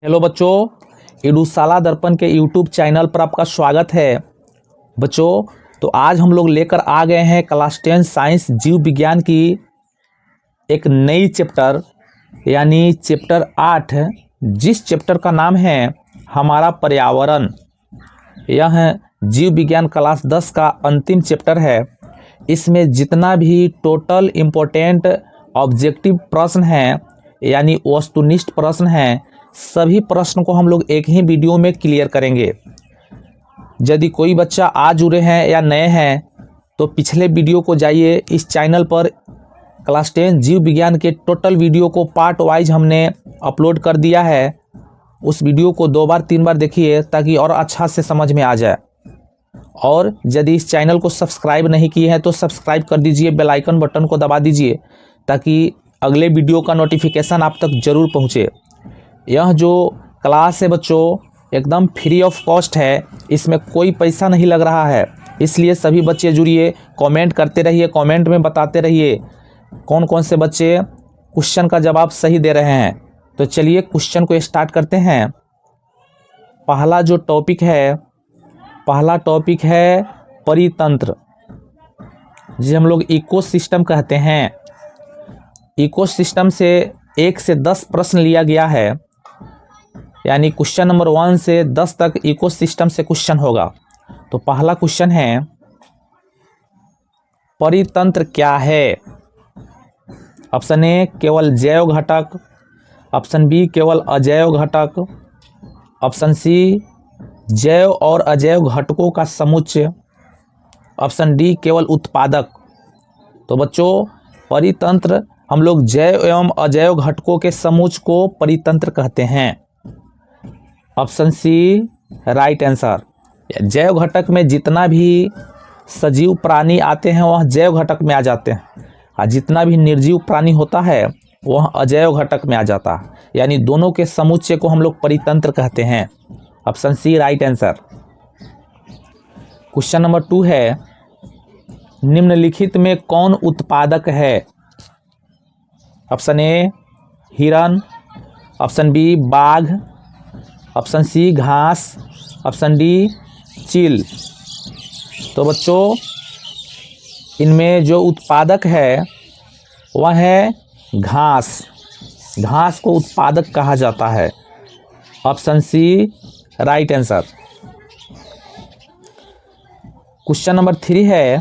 Hello बच्चों, एडुशाला दर्पण के यूट्यूब चैनल पर आपका स्वागत है। बच्चों, तो आज हम लोग लेकर आ गए हैं क्लास 10 साइंस जीव विज्ञान की एक नई चैप्टर यानी चैप्टर 8, जिस चैप्टर का नाम है हमारा पर्यावरण। यह जीव विज्ञान क्लास 10 का अंतिम चैप्टर है। इसमें जितना भी टोटल इम्पोर्टेंट ऑब्जेक्टिव प्रश्न हैं यानी वस्तुनिष्ठ प्रश्न हैं, सभी प्रश्न को हम लोग एक ही वीडियो में क्लियर करेंगे। यदि कोई बच्चा आज जुड़े हैं या नए हैं तो पिछले वीडियो को जाइए। इस चैनल पर क्लास 10 जीव विज्ञान के टोटल वीडियो को पार्ट वाइज हमने अपलोड कर दिया है। उस वीडियो को 2 बार 3 बार देखिए ताकि और अच्छा से समझ में आ जाए। और यदि इस चैनल को सब्सक्राइब नहीं किए हैं तो सब्सक्राइब कर दीजिए, बेल आइकन बटन को दबा दीजिए ताकि अगले वीडियो का नोटिफिकेशन आप तक ज़रूर पहुँचे। यह जो क्लास है बच्चों एकदम फ्री ऑफ कॉस्ट है, इसमें कोई पैसा नहीं लग रहा है। इसलिए सभी बच्चे जुड़िए, कमेंट करते रहिए, कमेंट में बताते रहिए कौन कौन से बच्चे क्वेश्चन का जवाब सही दे रहे हैं। तो चलिए क्वेश्चन को स्टार्ट करते हैं। पहला टॉपिक है परितंत्र, जिसे हम लोग इकोसिस्टम कहते हैं। इकोसिस्टम से 1 से 10 प्रश्न लिया गया है, यानी क्वेश्चन नंबर 1 से 10 तक इकोसिस्टम से क्वेश्चन होगा। तो पहला क्वेश्चन है, परितंत्र क्या है? ऑप्शन ए केवल जैव घटक, ऑप्शन बी केवल अजैव घटक, ऑप्शन सी जैव और अजैव घटकों का समुच्चय, ऑप्शन डी केवल उत्पादक। तो बच्चों, परितंत्र हम लोग जैव एवं अजैव घटकों के समूह को परितंत्र कहते हैं। Option C right answer. जैव घटक में जितना भी सजीव प्राणी आते हैं वह जैव घटक में आ जाते हैं, और जितना भी निर्जीव प्राणी होता है वह अजैव घटक में आ जाता है, यानी दोनों के समुच्चय को हम लोग परितंत्र कहते हैं। Option C right answer. Question number 2 है, निम्नलिखित में कौन उत्पादक है? ऑप्शन ए हिरन, ऑप्शन बी बाघ, ऑप्शन सी घास, ऑप्शन डी चील। तो बच्चों, इनमें जो उत्पादक है वह है घास। घास को उत्पादक कहा जाता है। Option C right answer. Question number 3 है,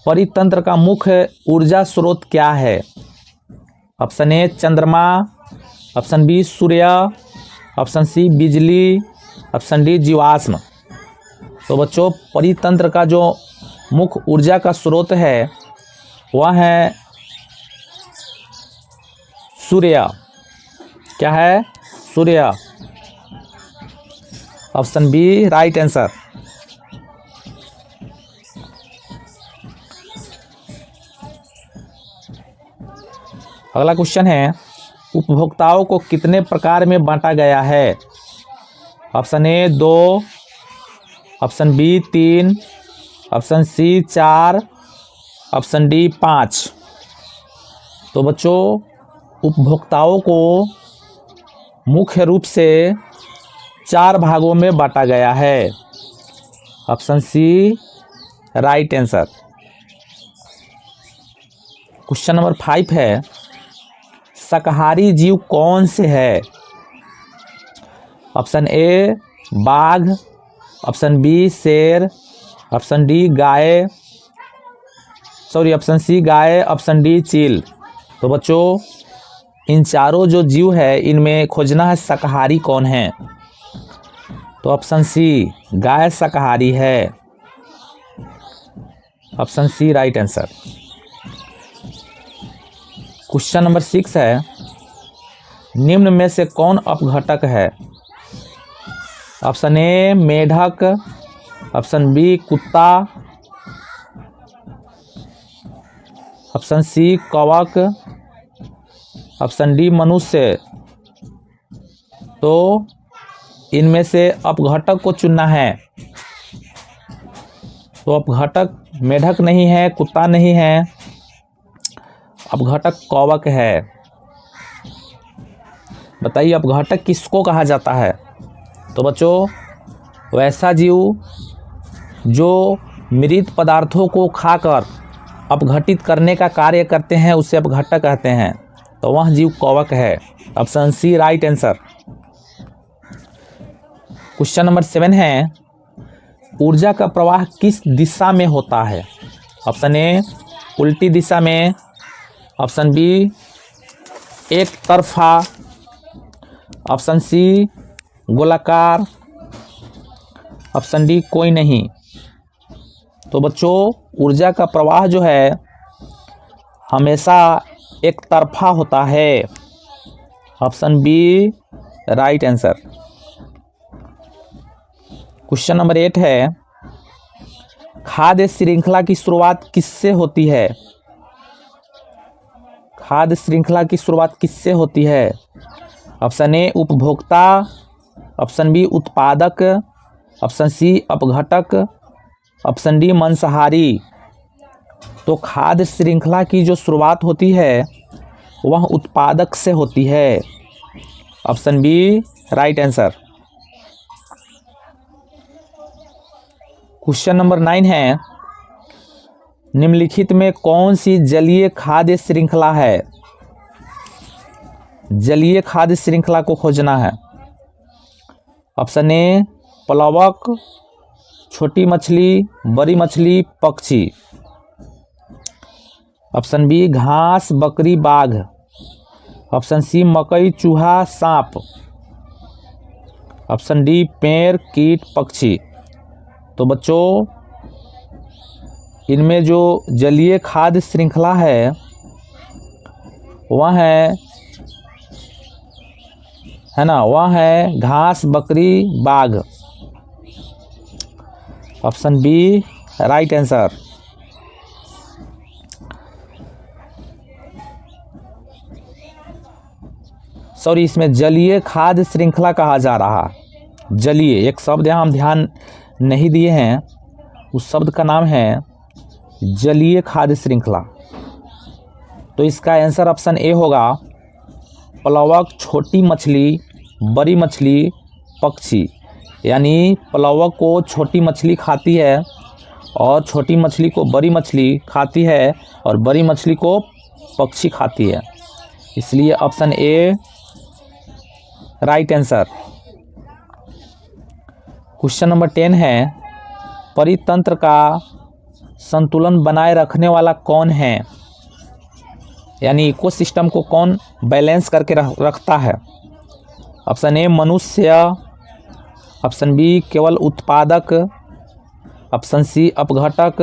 परितंत्र का मुख्य ऊर्जा स्रोत क्या है? ऑप्शन ए चंद्रमा, ऑप्शन बी सूर्य, ऑप्शन सी बिजली, ऑप्शन डी जीवाश्म। तो बच्चों, परितंत्र का जो मुख्य ऊर्जा का स्रोत है वह है सूर्य। क्या है? सूर्य। Option B right answer. अगला क्वेश्चन है, उपभोक्ताओं को कितने प्रकार में बांटा गया है? Option A 2, option B 3, option C 4, option D 5। तो बच्चों, उपभोक्ताओं को मुख्य रूप से 4 भागों में बांटा गया है। Option C right answer. Question number 5 है, शाकाहारी जीव कौन से है? ऑप्शन ए बाघ, ऑप्शन बी शेर, ऑप्शन सी गाय, ऑप्शन डी चील। तो बच्चों, इन चारों जो जीव है इनमें खोजना है शाकाहारी कौन है। तो ऑप्शन सी गाय शाकाहारी है। Option C right answer. Question number 6 है, निम्न में से कौन अपघटक है? ऑप्शन ए मेढक, ऑप्शन बी कुत्ता, ऑप्शन सी कवक, ऑप्शन डी मनुष्य। तो इनमें से अपघटक को चुनना है। तो अपघटक मेढक नहीं है, कुत्ता नहीं है, अपघटक कवक है। बताइए अपघटक किसको कहा जाता है? तो बच्चों वैसा जीव जो मृत पदार्थों को खाकर अपघटित करने का कार्य करते हैं उसे अपघटक कहते हैं। तो वह जीव कवक है। Option C right answer. Question number 7 है, ऊर्जा का प्रवाह किस दिशा में होता है? ऑप्शन ए उल्टी दिशा में, ऑप्शन बी एक तरफा, ऑप्शन सी गोलाकार, ऑप्शन डी कोई नहीं। तो बच्चों ऊर्जा का प्रवाह जो है हमेशा एक तरफा होता है। Option B right answer. Question number 8 है, खाद्य श्रृंखला की शुरुआत किससे होती है? खाद्य श्रृंखला की शुरुआत किससे होती है? ऑप्शन ए उपभोक्ता, ऑप्शन बी उत्पादक, ऑप्शन सी अपघटक, ऑप्शन डी मांसाहारी। तो खाद्य श्रृंखला की जो शुरुआत होती है वह उत्पादक से होती है। Option B right answer. Question number 9 है, निम्नलिखित में कौन सी जलीय खाद्य श्रृंखला है? जलीय खाद्य श्रृंखला को खोजना है। ऑप्शन ए प्लवक, छोटी मछली, बड़ी मछली, पक्षी, ऑप्शन बी घास, बकरी, बाघ, ऑप्शन सी मकई, चूहा, सांप, ऑप्शन डी पेड़, कीट, पक्षी। तो बच्चों इनमें जो जलीय खाद्य श्रृंखला है वह है ना, वह है घास, बकरी, बाघ। Option B right answer. Sorry, इसमें जलीय खाद्य श्रृंखला कहा जा रहा। जलीय एक शब्द यहाँ हम ध्यान नहीं दिए हैं, उस शब्द का नाम है जलीय खाद्य श्रृंखला। तो इसका आंसर ऑप्शन ए होगा प्लवक, छोटी मछली, बड़ी मछली, पक्षी। यानी प्लवक को छोटी मछली खाती है और छोटी मछली को बड़ी मछली खाती है और बड़ी मछली को पक्षी खाती है, इसलिए option A right answer. Question number 10 है, परितंत्र का संतुलन बनाए रखने वाला कौन है? यानी इकोसिस्टम को कौन बैलेंस करके रखता है? ऑप्शन ए मनुष्य, ऑप्शन बी केवल उत्पादक, ऑप्शन सी अपघटक,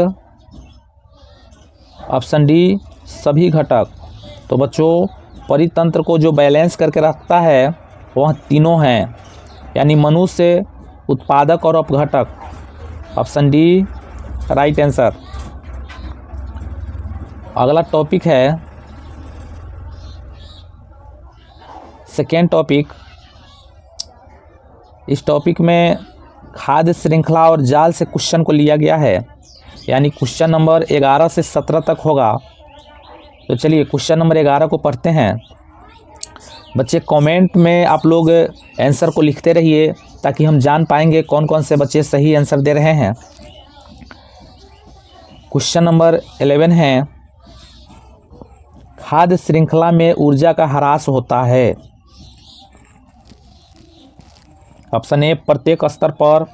ऑप्शन डी सभी घटक। तो बच्चों परितंत्र को जो बैलेंस करके रखता है वह तीनों हैं, यानी मनुष्य, उत्पादक और अपघटक। Option D right answer. अगला टॉपिक है सेकेंड टॉपिक। इस टॉपिक में खाद्य श्रृंखला और जाल से क्वेश्चन को लिया गया है, यानी क्वेश्चन नंबर 11 से 17 तक होगा। तो चलिए क्वेश्चन नंबर 11 को पढ़ते हैं। बच्चे कमेंट में आप लोग आंसर को लिखते रहिए ताकि हम जान पाएंगे कौन कौन से बच्चे सही आंसर दे रहे हैं। क्वेश्चन नंबर 11 है, खाद्य श्रृंखला में ऊर्जा का ह्रास होता है। ऑप्शन ए प्रत्येक स्तर पर,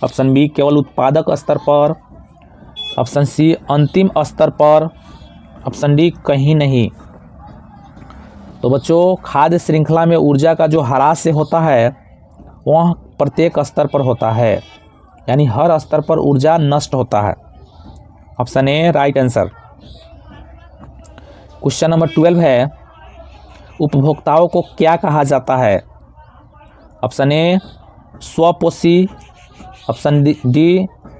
ऑप्शन बी केवल उत्पादक स्तर पर, ऑप्शन सी अंतिम स्तर पर, ऑप्शन डी कहीं नहीं। तो बच्चों खाद्य श्रृंखला में ऊर्जा का जो ह्रास से होता है वह प्रत्येक स्तर पर होता है, यानी हर स्तर पर ऊर्जा नष्ट होता है। Option A right answer. Question number 12 है, उपभोक्ताओं को क्या कहा जाता है? ऑप्शन ए स्वपोषी, ऑप्शन बी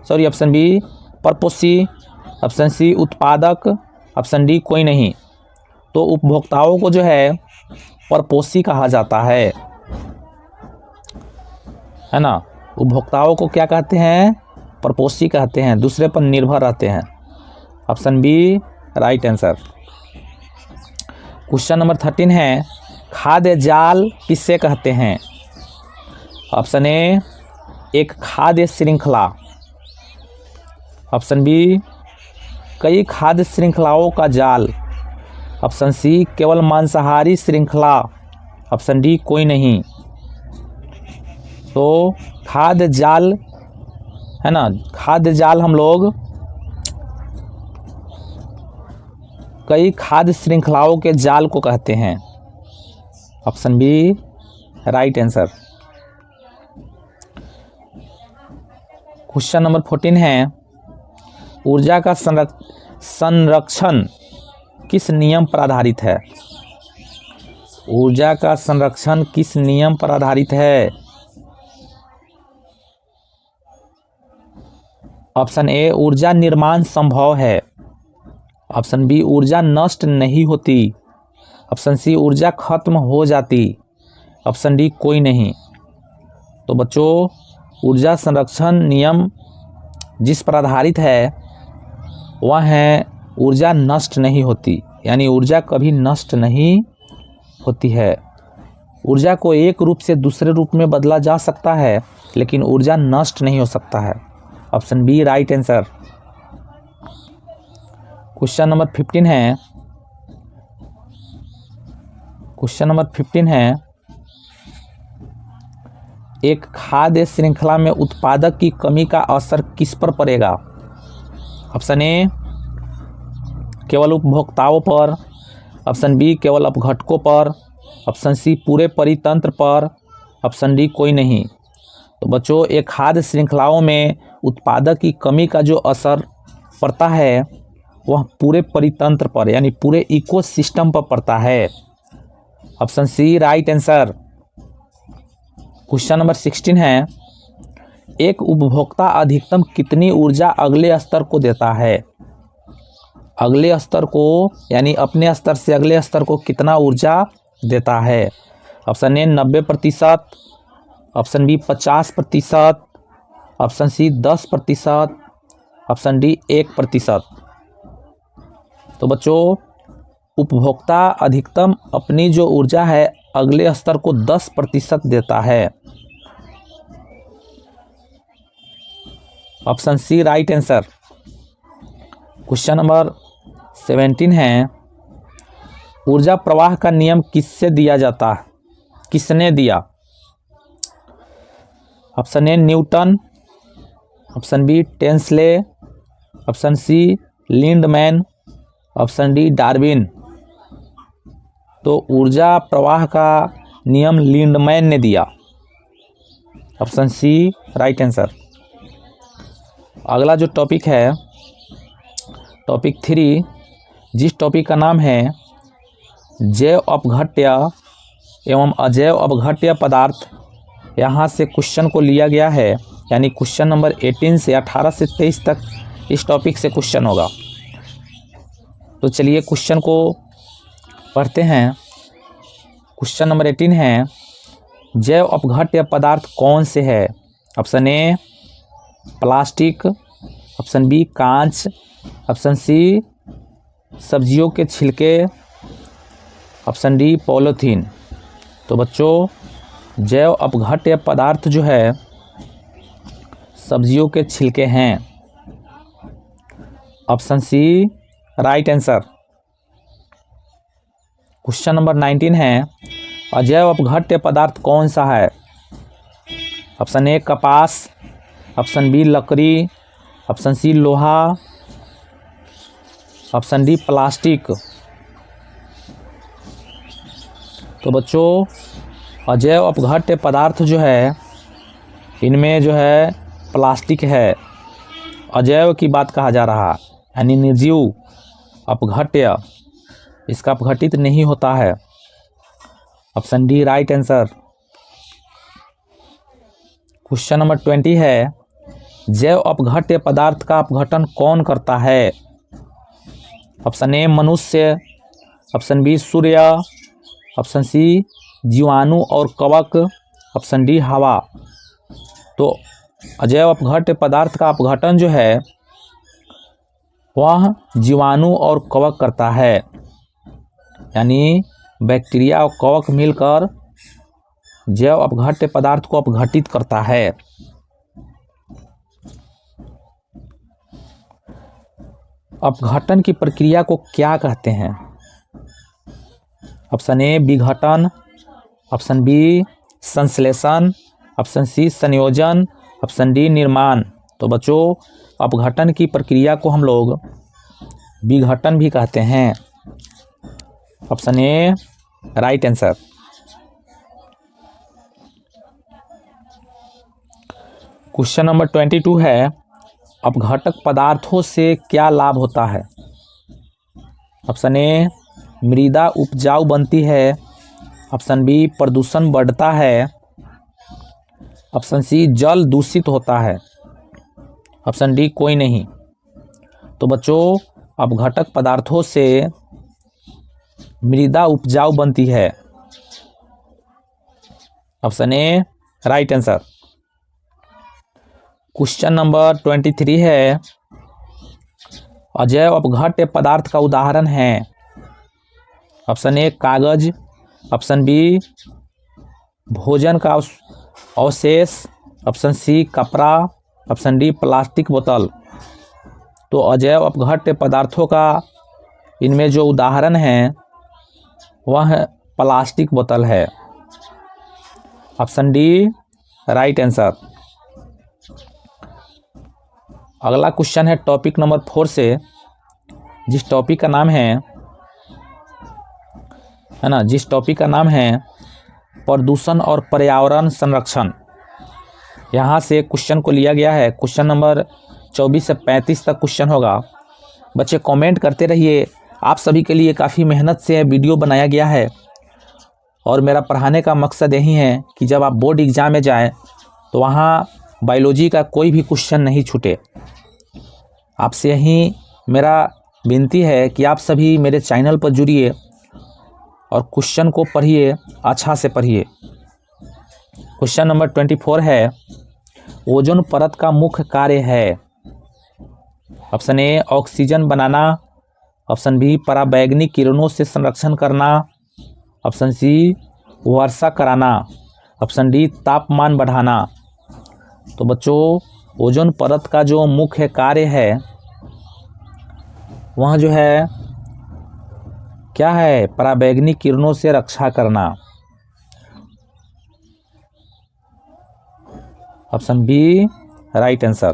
परपोषी, ऑप्शन सी उत्पादक, ऑप्शन डी कोई नहीं। तो उपभोक्ताओं को जो है परपोषी कहा जाता है ना। उपभोक्ताओं को क्या कहते हैं? परपोषी कहते हैं, दूसरे पर निर्भर रहते हैं। Option B right answer. Question number 13 है, खाद्य जाल किससे कहते हैं? ऑप्शन ए एक खाद्य श्रृंखला, ऑप्शन बी कई खाद्य श्रृंखलाओं का जाल, ऑप्शन सी केवल मांसाहारी श्रृंखला, ऑप्शन डी कोई नहीं। तो खाद्य जाल है ना, खाद्य जाल हम लोग कई खाद्य श्रृंखलाओं के जाल को कहते हैं। Option B right answer. Question number 14 है, ऊर्जा का संरक्षण किस नियम पर आधारित है? ऊर्जा का संरक्षण किस नियम पर आधारित है? ऑप्शन ए ऊर्जा निर्माण संभव है, ऑप्शन बी ऊर्जा नष्ट नहीं होती, ऑप्शन सी ऊर्जा खत्म हो जाती, ऑप्शन डी कोई नहीं। तो बच्चों ऊर्जा संरक्षण नियम जिस पर आधारित है वह है ऊर्जा नष्ट नहीं होती, यानी ऊर्जा कभी नष्ट नहीं होती है। ऊर्जा को एक रूप से दूसरे रूप में बदला जा सकता है लेकिन ऊर्जा नष्ट नहीं हो सकता है। Option B right answer. Question number 15 है, क्वेश्चन नंबर 15 है, एक खाद्य श्रृंखला में उत्पादक की कमी का असर किस पर पड़ेगा? ऑप्शन ए केवल उपभोक्ताओं पर, ऑप्शन बी केवल अपघटकों पर, ऑप्शन सी पूरे परितंत्र पर, ऑप्शन डी कोई नहीं। तो बच्चों एक खाद्य श्रृंखलाओं में उत्पादक की कमी का जो असर पड़ता है वह पूरे परितंत्र पर यानी पूरे इकोसिस्टम पर पड़ता है। Option C right answer. Question number 16 है, एक उपभोक्ता अधिकतम कितनी ऊर्जा अगले स्तर को देता है? अगले स्तर को यानी अपने स्तर से अगले स्तर को कितना ऊर्जा देता है? Option A 90%, option B 50%, option C 10%, option D 1%। तो बच्चों उपभोक्ता अधिकतम अपनी जो ऊर्जा है अगले स्तर को 10% देता है। Option C right answer. Question number 17 है, ऊर्जा प्रवाह का नियम किससे दिया जाता है? किसने दिया? Option A Newton, option B Tansley, option C Lindeman, option D Darwin. तो ऊर्जा प्रवाह का नियम लिंडमैन ने दिया। Option C right answer. अगला जो टॉपिक है टॉपिक 3, जिस टॉपिक का नाम है जैव अपघट्य एवं अजैव अपघट्य पदार्थ, यहाँ से क्वेश्चन को लिया गया है, यानी क्वेश्चन नंबर 18 से 18 से 23 तक इस टॉपिक से क्वेश्चन होगा। तो चलिए क्वेश्चन को पढ़ते हैं। क्वेश्चन नंबर 18 है, जैव अपघट्य पदार्थ कौन से है? Option A plastic, option B कांच, ऑप्शन सी सब्जियों के छिलके, ऑप्शन डी पॉलीथीन। तो बच्चों जैव अपघट्य पदार्थ जो है सब्जियों के छिलके हैं। Option C right answer. Question number 19 है, अजैव अपघट्य पदार्थ कौन सा है? ऑप्शन ए कपास, ऑप्शन बी लकड़ी, ऑप्शन सी लोहा, ऑप्शन डी प्लास्टिक। तो बच्चों अजैव अपघट्य पदार्थ जो है इनमें जो है प्लास्टिक है। अजैव की बात कहा जा रहा है यानी निर्जीव, अपघट्य इसका अपघटित नहीं होता है। Option D right answer. Question number 20 है, जैव अपघट्य पदार्थ का अपघटन कौन करता है? ऑप्शन ए मनुष्य, ऑप्शन बी सूर्य, ऑप्शन सी जीवाणु और कवक, ऑप्शन डी हवा। तो अजैव अपघट्य पदार्थ का अपघटन जो है वह जीवाणु और कवक करता है, यानी बैक्टीरिया और कवक मिलकर जैव अपघट्य पदार्थ को अपघटित करता है। अपघटन की प्रक्रिया को क्या कहते हैं? ऑप्शन ए विघटन, ऑप्शन बी संश्लेषण, ऑप्शन सी संयोजन, ऑप्शन डी निर्माण। तो बच्चों, अपघटन की प्रक्रिया को हम लोग विघटन भी कहते हैं। Option A right answer. Question number 22 है, अपघटक पदार्थों से क्या लाभ होता है? ऑप्शन ए मृदा उपजाऊ बनती है, ऑप्शन बी प्रदूषण बढ़ता है, ऑप्शन सी जल दूषित होता है, ऑप्शन डी कोई नहीं। तो बच्चों, अपघटक पदार्थों से मृदा उपजाऊ बनती है। Option A right answer. Question number 23 है, अजैव अपघट्य पदार्थ का उदाहरण है। ऑप्शन ए कागज, ऑप्शन बी भोजन का अवशेष, ऑप्शन सी कपड़ा, ऑप्शन डी प्लास्टिक बोतल। तो अजैव अपघट्य पदार्थों का इनमें जो उदाहरण है वह प्लास्टिक बोतल है। Option D right answer. अगला क्वेश्चन है टॉपिक नंबर 4 से, जिस टॉपिक का नाम है ना, जिस टॉपिक का नाम है प्रदूषण और पर्यावरण संरक्षण। यहाँ से क्वेश्चन को लिया गया है। क्वेश्चन नंबर 24 से 35 तक क्वेश्चन होगा। बच्चे कमेंट करते रहिए। आप सभी के लिए काफ़ी मेहनत से वीडियो बनाया गया है और मेरा पढ़ाने का मकसद यही है कि जब आप बोर्ड एग्ज़ाम में जाएं तो वहाँ बायोलॉजी का कोई भी क्वेश्चन नहीं छूटे। आपसे यही मेरा विनती है कि आप सभी मेरे चैनल पर जुड़िए और क्वेश्चन को पढ़िए, अच्छा से पढ़िए। क्वेश्चन नंबर 24 है, ओजोन परत का मुख्य कार्य है। ऑप्शन ए ऑक्सीजन बनाना, ऑप्शन बी पराबैंगनी किरणों से संरक्षण करना, ऑप्शन सी वर्षा कराना, ऑप्शन डी तापमान बढ़ाना। तो बच्चों, ओजोन परत का जो मुख्य कार्य है वह जो है क्या है? पराबैंगनी किरणों से रक्षा करना। Option B right answer.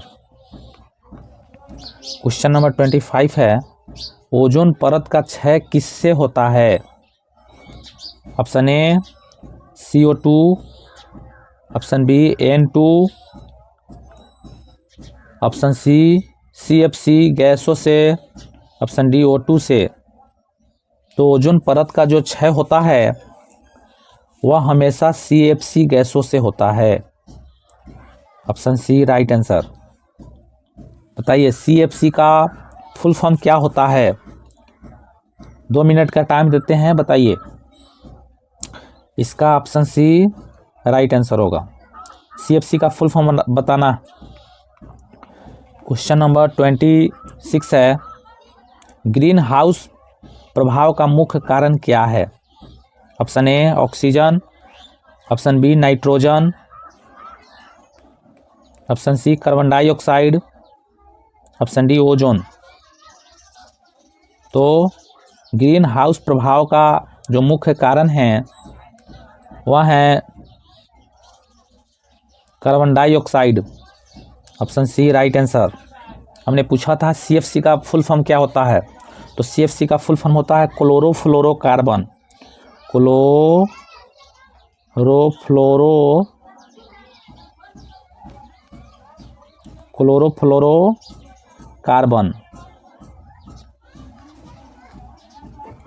Question number 25 है, ओजोन परत का क्षय किससे होता है? Option A CO2, option B N2, option C CFC गैसों से, ऑप्शन डी O2 से। तो ओजोन परत का जो क्षय होता है वह हमेशा CFC गैसों से होता है। Option C right answer. बताइए CFC का फुल फॉर्म क्या होता है? 2 मिनट का टाइम देते हैं, बताइए। इसका ऑप्शन सी राइट आंसर होगा। CFC का फुल फॉर्म बताना। क्वेश्चन नंबर 26 है, ग्रीन हाउस प्रभाव का मुख्य कारण क्या है? Option A oxygen, option B nitrogen, option C carbon dioxide, option D ozone. तो ग्रीन हाउस प्रभाव का जो मुख्य कारण है वह है carbon dioxide. Option C right answer. हमने पूछा था CFC का फुल फॉर्म क्या होता है, तो CFC का फुल फॉर्म होता है क्लोरोफ्लोरोकार्बन। क्लोरोफ्लोरोकार्बन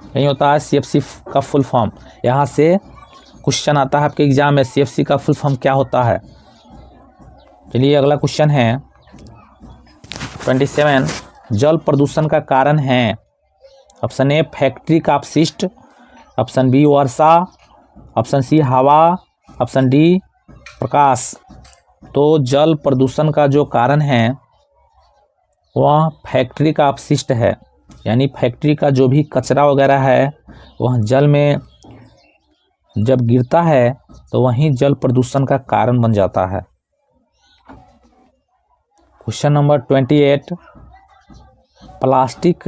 यही होता है CFC का फुल फॉर्म। यहाँ से क्वेश्चन आता है आपके एग्जाम में, CFC का फुल फॉर्म क्या होता है। चलिए अगला क्वेश्चन है 27, जल प्रदूषण का कारण है। ऑप्शन ए फैक्ट्री का अपशिष्ट, ऑप्शन बी वर्षा, ऑप्शन सी हवा, ऑप्शन डी प्रकाश। तो जल प्रदूषण का जो कारण है वह फैक्ट्री का अपशिष्ट है, यानी फैक्ट्री का जो भी कचरा वगैरह है वह जल में जब गिरता है तो वहीं जल प्रदूषण का कारण बन जाता है। क्वेश्चन नंबर 28, प्लास्टिक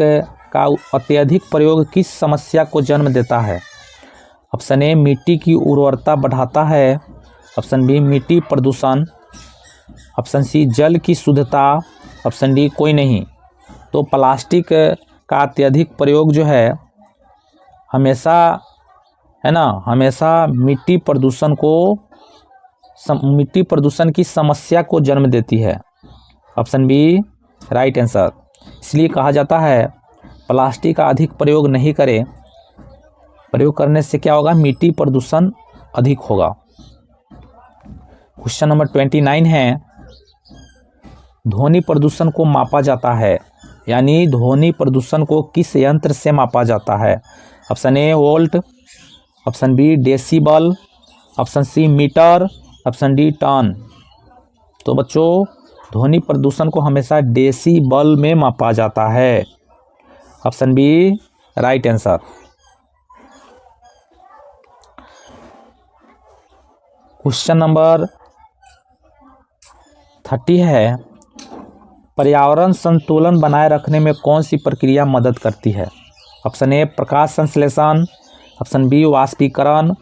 का अत्यधिक प्रयोग किस समस्या को जन्म देता है? ऑप्शन ए मिट्टी की उर्वरता बढ़ाता है, ऑप्शन बी मिट्टी प्रदूषण, ऑप्शन सी जल की शुद्धता, ऑप्शन डी कोई नहीं। तो प्लास्टिक का अत्यधिक प्रयोग जो है हमेशा मिट्टी प्रदूषण की समस्या को जन्म देती है। Option B right answer. इसलिए कहा जाता है प्लास्टिक का अधिक प्रयोग नहीं करें, प्रयोग करने से क्या होगा, मिट्टी प्रदूषण अधिक होगा। क्वेश्चन नंबर 29 है, ध्वनि प्रदूषण को मापा जाता है, यानी ध्वनि प्रदूषण को किस यंत्र से मापा जाता है? Option A volt, option B decibel, option C metre, option D ton. तो बच्चों ध्वनि प्रदूषण को हमेशा डेसिबल में मापा जाता है। Option B right answer. Question number 30 है, पर्यावरण संतुलन बनाए रखने में कौन सी प्रक्रिया मदद करती है? ऑप्शन ए प्रकाश संश्लेषण, ऑप्शन बी वाष्पीकरण,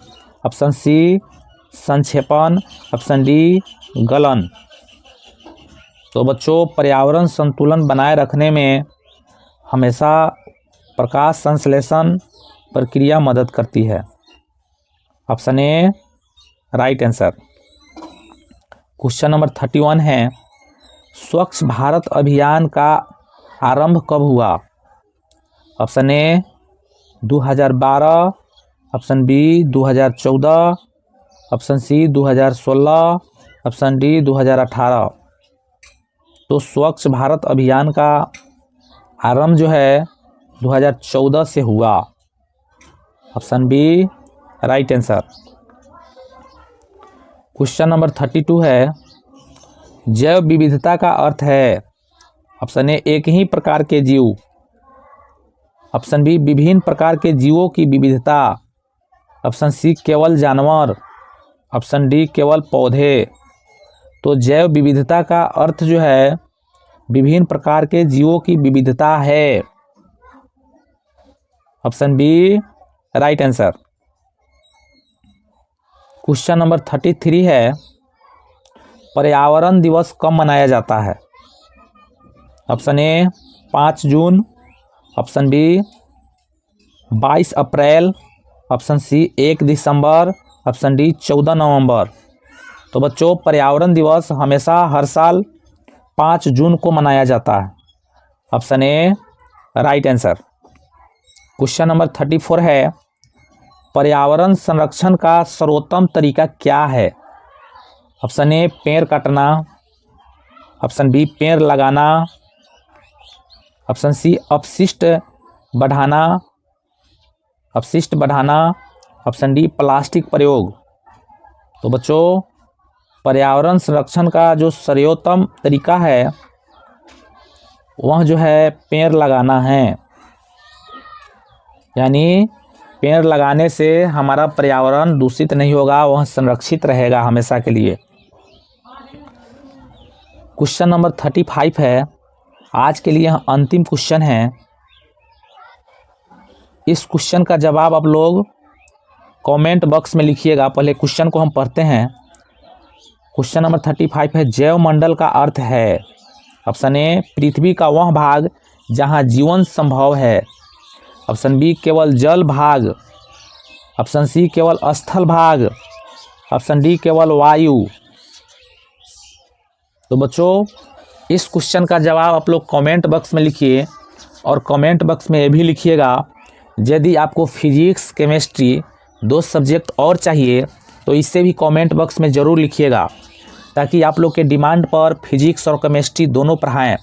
ऑप्शन सी संक्षेपण, ऑप्शन डी गलन। तो बच्चों पर्यावरण संतुलन बनाए रखने में हमेशा प्रकाश संश्लेषण प्रक्रिया मदद करती है। Option A right answer. Question number 31 है, स्वच्छ भारत अभियान का आरंभ कब हुआ? Option A 2012, option B 2014, option C 2016, option D 2018। तो स्वच्छ भारत अभियान का आरंभ जो है 2014 से हुआ। Option B right answer. Question number 32 है, जैव विविधता का अर्थ है? ऑप्शन ए एक ही प्रकार के जीव, ऑप्शन बी विभिन्न प्रकार के जीवों की विविधता, ऑप्शन सी केवल जानवर, ऑप्शन डी केवल पौधे। तो जैव विविधता का अर्थ जो है विभिन्न प्रकार के जीवों की विविधता है। Option B right answer. Question number 33 है, पर्यावरण दिवस कब मनाया जाता है? ऑप्शन ए 5 जून, ऑप्शन बी 22 अप्रैल, ऑप्शन सी 1 दिसंबर, ऑप्शन डी 14 नवंबर। तो बच्चों पर्यावरण दिवस हमेशा हर साल 5 जून को मनाया जाता है। Option A right answer. Question number 34 है, पर्यावरण संरक्षण का सर्वोत्तम तरीका क्या है? ऑप्शन ए पेड़ काटना, ऑप्शन बी पेड़ लगाना, ऑप्शन सी अपशिष्ट बढ़ाना, ऑप्शन डी प्लास्टिक प्रयोग। तो बच्चों पर्यावरण संरक्षण का जो सर्वोत्तम तरीका है वह जो है पेड़ लगाना है, यानी पेड़ लगाने से हमारा पर्यावरण दूषित नहीं होगा, वह संरक्षित रहेगा हमेशा के लिए। क्वेश्चन नंबर 35 है, आज के लिए अंतिम क्वेश्चन है। इस क्वेश्चन का जवाब आप लोग कमेंट बॉक्स में लिखिएगा। पहले क्वेश्चन को हम पढ़ते हैं। क्वेश्चन नंबर 35 है, जैव मंडल का अर्थ है? ऑप्शन ए पृथ्वी का वह भाग जहां जीवन संभव है, ऑप्शन बी केवल जल भाग, ऑप्शन सी केवल स्थल भाग, ऑप्शन डी केवल वायु। तो बच्चों इस क्वेश्चन का जवाब आप लोग कमेंट बॉक्स में लिखिए, और कमेंट बॉक्स में ये भी लिखिएगा यदि आपको फिजिक्स केमिस्ट्री 2 सब्जेक्ट और चाहिए तो इससे भी कमेंट बॉक्स में ज़रूर लिखिएगा, ताकि आप लोग के डिमांड पर फिजिक्स और केमिस्ट्री दोनों पढ़ाएं।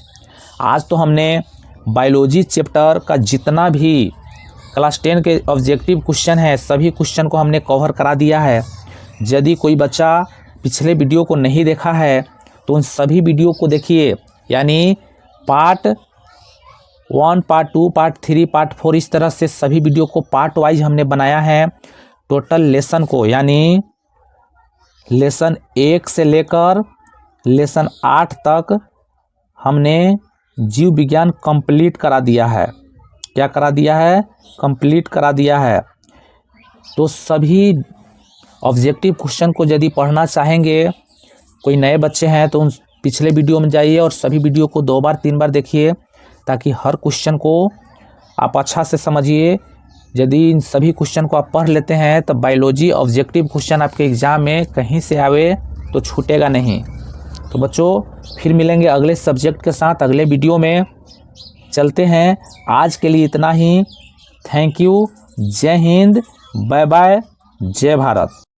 आज तो हमने बायोलॉजी चैप्टर का जितना भी क्लास 10 के ऑब्जेक्टिव क्वेश्चन है सभी क्वेश्चन को हमने कवर करा दिया है। यदि कोई बच्चा पिछले वीडियो को नहीं देखा है तो उन सभी वीडियो को देखिए, यानी पार्ट 1, पार्ट 2, पार्ट 3, पार्ट 4 इस तरह से सभी वीडियो को पार्ट वाइज हमने बनाया है। टोटल लेसन को, यानी लेसन 1 से लेकर लेसन 8 तक हमने जीव विज्ञान कंप्लीट करा दिया है। क्या करा दिया है? कंप्लीट करा दिया है। तो सभी ऑब्जेक्टिव क्वेश्चन को यदि पढ़ना चाहेंगे, कोई नए बच्चे हैं तो उन पिछले वीडियो में जाइए और सभी वीडियो को 2 बार 3 बार देखिए, ताकि हर क्वेश्चन को आप अच्छा से समझिए। यदि इन सभी क्वेश्चन को आप पढ़ लेते हैं तो बायोलॉजी ऑब्जेक्टिव क्वेश्चन आपके एग्जाम में कहीं से आवे तो छूटेगा नहीं। तो बच्चों, फिर मिलेंगे अगले सब्जेक्ट के साथ अगले वीडियो में। चलते हैं, आज के लिए इतना ही। Thank you. जय हिंद, बाय बाय, जय भारत।